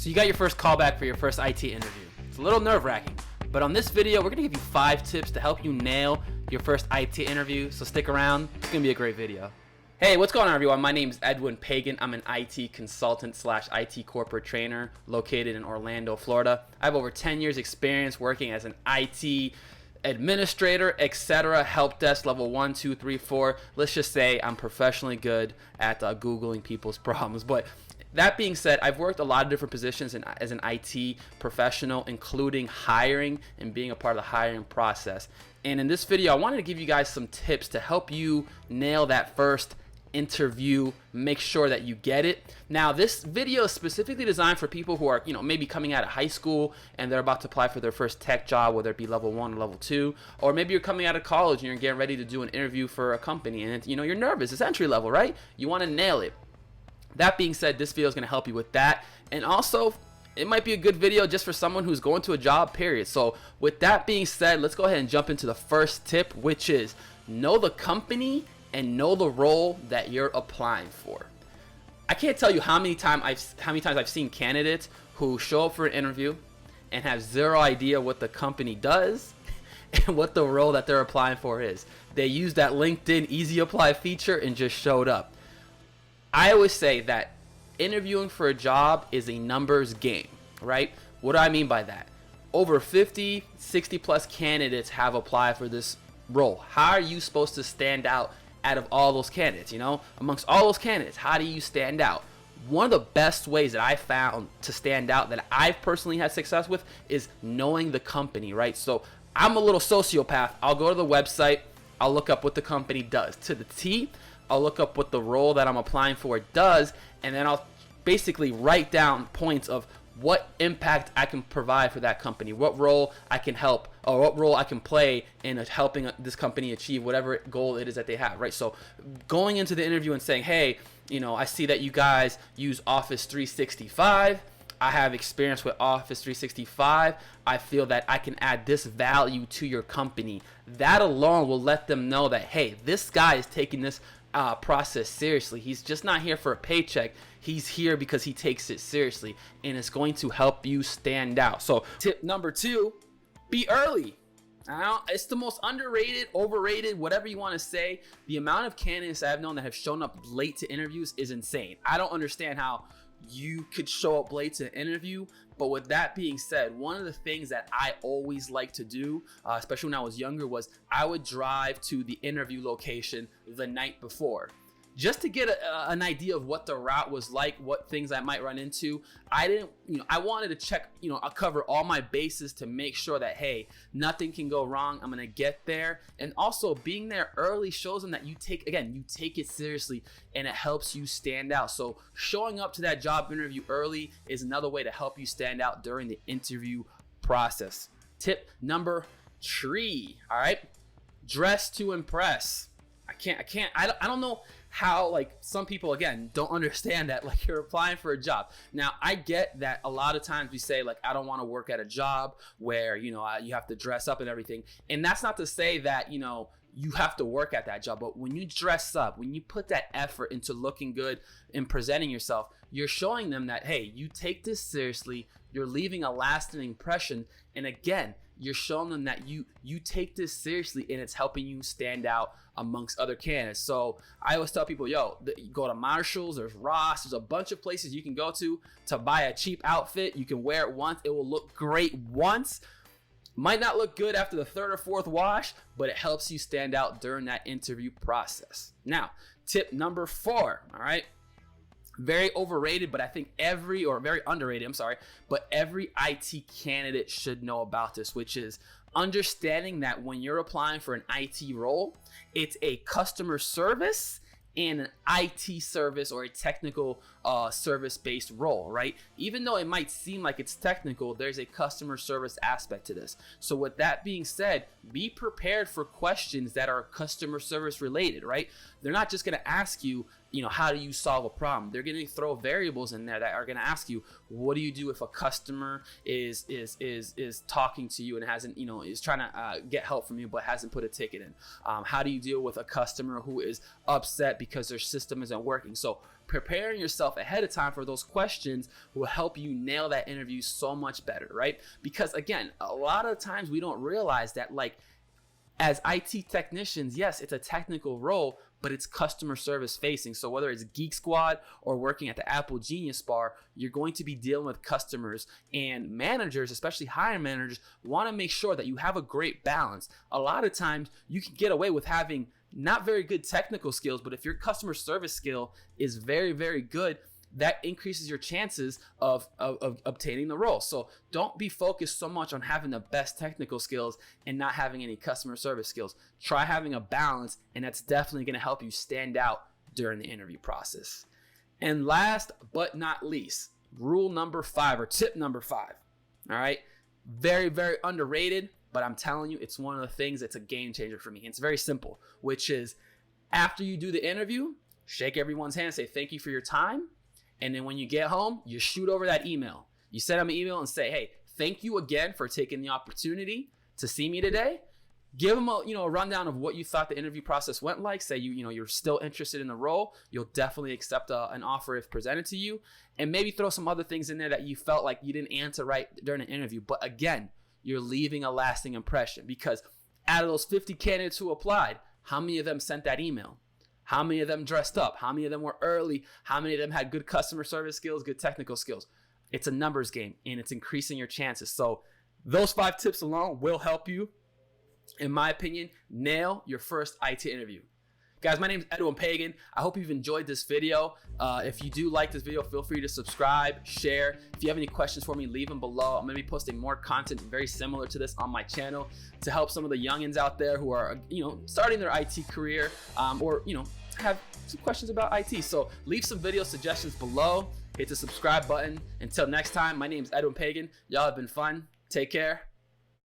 So you got your first callback for your first IT interview. It's a little nerve-wracking, but on this video, we're gonna give you 5 tips to help you nail your first IT interview, so stick around. It's gonna be a great video. Hey, what's going on, everyone? My name is Edwin Pagan. I'm an IT consultant / IT corporate trainer located in Orlando, Florida. I have over 10 years experience working as an IT administrator, etc. Help desk level 1, 2, 3, 4. Let's just say I'm professionally good at Googling people's problems. But that being said, I've worked a lot of different positions as an IT professional, including hiring and being a part of the hiring process. And in this video, I wanted to give you guys some tips to help you nail that first interview, make sure that you get it. Now, this video is specifically designed for people who are, maybe coming out of high school and they're about to apply for their first tech job, whether it be level 1 or level 2, or maybe you're coming out of college and you're getting ready to do an interview for a company and you're nervous. It's entry level, right? You want to nail it. That being said, this video is going to help you with that. And also, it might be a good video just for someone who's going to a job, period. So with that being said, let's go ahead and jump into the first tip, which is know the company and know the role that you're applying for. I can't tell you how many times I've seen candidates who show up for an interview and have zero idea what the company does and what the role that they're applying for is. They use that LinkedIn Easy Apply feature and just showed up. I always say that interviewing for a job is a numbers game, right? What do I mean by that? Over 50, 60 plus candidates have applied for this role. How are you supposed to stand out of all those candidates? Amongst all those candidates, how do you stand out? One of the best ways that I found to stand out that I've personally had success with is knowing the company, right? So I'm a little sociopath. I'll go to the website, I'll look up what the company does to the T. I'll look up what the role that I'm applying for does, and then I'll basically write down points of what impact I can provide for that company, what role I can help, or what role I can play in helping this company achieve whatever goal it is that they have, right? So going into the interview and saying, hey, I see that you guys use Office 365. I have experience with Office 365. I feel that I can add this value to your company. That alone will let them know that, hey, this guy is taking this process seriously. He's just not here for a paycheck. He's here because he takes it seriously, and it's going to help you stand out. So tip number 2, be early. It's the most underrated, overrated, whatever you want to say. The amount of candidates I've known that have shown up late to interviews is insane. I don't understand how you could show up late to an interview. But with that being said, one of the things that I always like to do, especially when I was younger, was I would drive to the interview location the night before, just to get an idea of what the route was like, what things I might run into. I wanted to check, I'll cover all my bases to make sure that, hey, nothing can go wrong. I'm going to get there. And also being there early shows them that you take it seriously, and it helps you stand out. So showing up to that job interview early is another way to help you stand out during the interview process. Tip number 3, all right? Dress to impress. I don't know how, some people, again, don't understand that, you're applying for a job. Now, I get that a lot of times we say, I don't want to work at a job where, you have to dress up and everything. And that's not to say that, you have to work at that job. But when you dress up, when you put that effort into looking good and presenting yourself, you're showing them that, hey, you take this seriously. You're leaving a lasting impression. And again, you're showing them that you take this seriously, and it's helping you stand out amongst other candidates. So I always tell people, you go to Marshalls, there's Ross, there's a bunch of places you can go to buy a cheap outfit. You can wear it once. It will look great once. Might not look good after the 3rd or 4th wash, but it helps you stand out during that interview process. Now, tip number 4, all right? Very overrated, but I think very underrated, but every IT candidate should know about this, which is understanding that when you're applying for an IT role, it's a customer service and an IT service or a technical service-based role, right? Even though it might seem like it's technical, there's a customer service aspect to this. So with that being said, be prepared for questions that are customer service related, right? They're not just going to ask you, how do you solve a problem? They're going to throw variables in there that are going to ask you, what do you do if a customer is talking to you and hasn't, is trying to get help from you but hasn't put a ticket in? How do you deal with a customer who is upset because their system isn't working? So preparing yourself ahead of time for those questions will help you nail that interview so much better, right? Because again, a lot of times we don't realize that, like, as IT technicians, yes, it's a technical role, but it's customer service facing. So whether it's Geek Squad or working at the Apple Genius Bar, you're going to be dealing with customers, and managers, especially hiring managers, want to make sure that you have a great balance. A lot of times you can get away with having not very good technical skills, but if your customer service skill is very, very good, that increases your chances of obtaining the role. So don't be focused so much on having the best technical skills and not having any customer service skills. Try having a balance, and that's definitely going to help you stand out during the interview process. And last but not least, rule number 5, or tip number 5. All right. Very, very underrated, but I'm telling you, it's one of the things that's a game changer for me. It's very simple, which is after you do the interview, shake everyone's hand, say thank you for your time. And then when you get home, you shoot over that email. You send them an email and say, hey, thank you again for taking the opportunity to see me today. Give them a rundown of what you thought the interview process went like. Say you're still interested in the role. You'll definitely accept an offer if presented to you. And maybe throw some other things in there that you felt like you didn't answer right during the interview. But again, you're leaving a lasting impression, because out of those 50 candidates who applied, how many of them sent that email? How many of them dressed up? How many of them were early? How many of them had good customer service skills, good technical skills? It's a numbers game, and it's increasing your chances. So those 5 tips alone will help you, in my opinion, nail your first IT interview. Guys, my name is Edwin Pagan. I hope you've enjoyed this video. If you do like this video, feel free to subscribe, share. If you have any questions for me, leave them below. I'm going to be posting more content very similar to this on my channel to help some of the youngins out there who are, starting their IT career, or, have some questions about IT. So leave some video suggestions below. Hit the subscribe button. Until next time, my name is Edwin Pagan. Y'all have been fun. Take care.